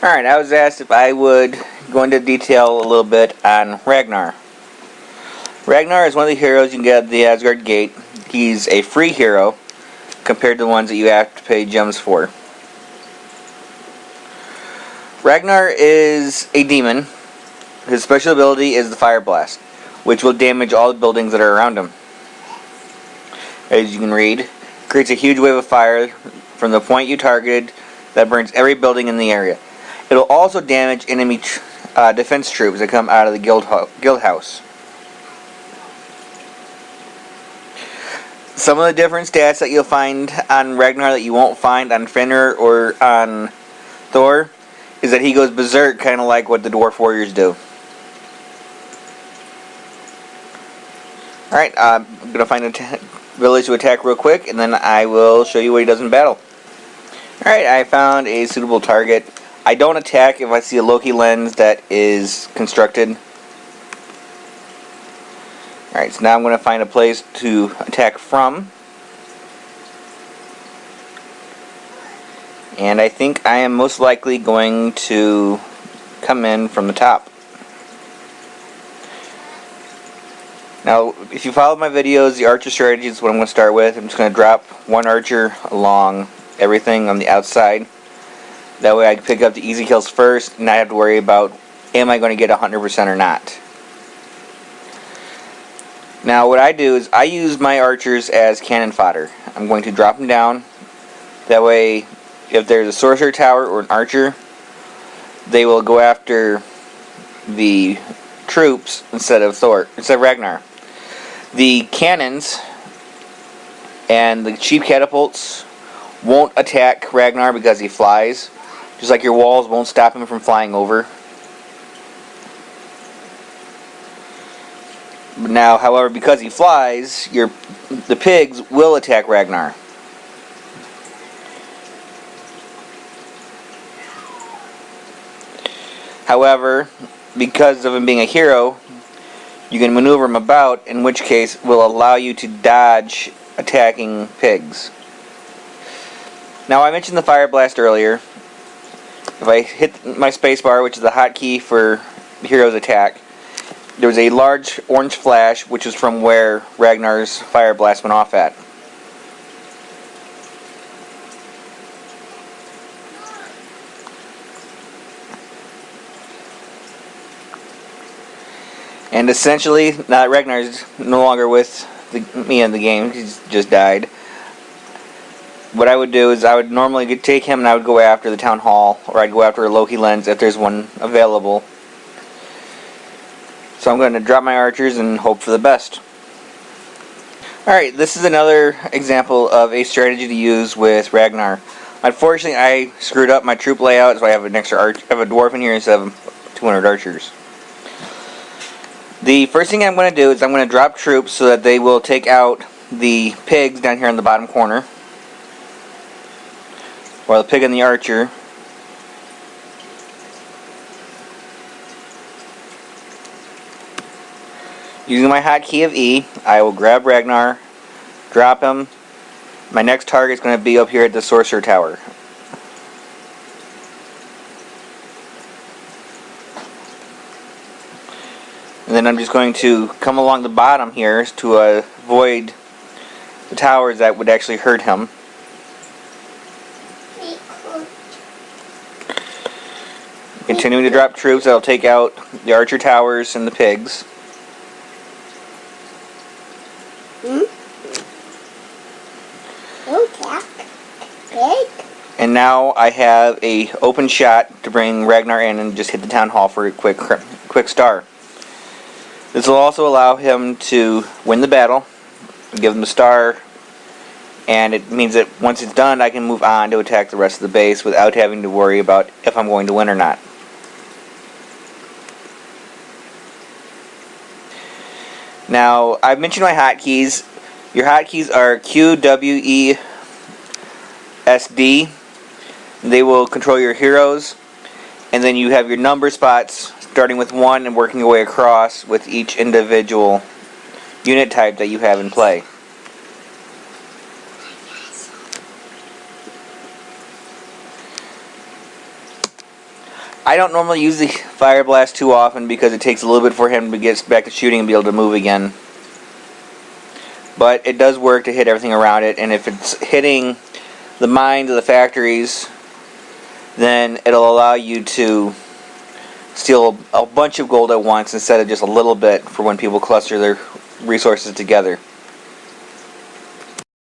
Alright, I was asked if I would go into detail a little bit on Ragnar. Ragnar is one of the heroes you can get at the Asgard Gate. He's a free hero compared to the ones that you have to pay gems for. Ragnar is a demon. His special ability is the Fire Blast, which will damage all the buildings that are around him. As you can read, creates a huge wave of fire from the point you targeted that burns every building in the area. It will also damage enemy defense troops that come out of the guild house. Some of the different stats that you'll find on Ragnar that you won't find on Fenrir or on Thor is that he goes berserk, kind of like what the Dwarf Warriors do. Alright, I'm going to find a village to attack real quick, and then I will show you what he does in battle. Alright, I found a suitable target. I don't attack if I see a Loki lens that is constructed. Alright, so now I'm going to find a place to attack from. And I think I am most likely going to come in from the top. Now, if you followed my videos, the archer strategy is what I'm going to start with. I'm just going to drop one archer along everything on the outside. That way I can pick up the easy kills first and not have to worry about, am I going to get 100% or not. Now what I do is I use my archers as cannon fodder. I'm going to drop them down. That way, if there's a sorcerer tower or an archer, they will go after the troops instead of Ragnar. The cannons and the cheap catapults won't attack Ragnar because he flies. Just like your walls won't stop him from flying over. Now, however, because he flies, the pigs will attack Ragnar. However, because of him being a hero, you can maneuver him about, in which case will allow you to dodge attacking pigs. Now, I mentioned the Fire Blast earlier. If I hit my spacebar, which is the hotkey for the hero's attack, there was a large orange flash, which is from where Ragnar's Fire Blast went off at. And essentially, now that Ragnar's no longer with me in the game, he's just died. What I would do is I would normally take him and I would go after the town hall, or I'd go after a Loki lens if there's one available. So I'm going to drop my archers and hope for the best. Alright, this is another example of a strategy to use with Ragnar. Unfortunately, I screwed up my troop layout, so I have an extra I have a dwarf in here instead of 200 archers. The first thing I'm going to do is I'm going to drop troops so that they will take out the pigs down here in the bottom corner. Or the pig and the archer. Using my hotkey of E, I will grab Ragnar, drop him. My next target is going to be up here at the sorcerer tower. And then I'm just going to come along the bottom here to avoid the towers that would actually hurt him. Continuing to drop troops that'll take out the archer towers and the pigs. Pig. And now I have a open shot to bring Ragnar in and just hit the town hall for a quick star. This will also allow him to win the battle, give him the star, and it means that once it's done, I can move on to attack the rest of the base without having to worry about if I'm going to win or not. Now, I've mentioned my hotkeys. Your hotkeys are Q, W, E, S, D. They will control your heroes. And then you have your number spots, starting with 1 and working your way across with each individual unit type that you have in play. I don't normally use the fire blast too often because it takes a little bit for him to get back to shooting and be able to move again. But it does work to hit everything around it, and if it's hitting the mines of the factories, then it'll allow you to steal a bunch of gold at once instead of just a little bit for when people cluster their resources together.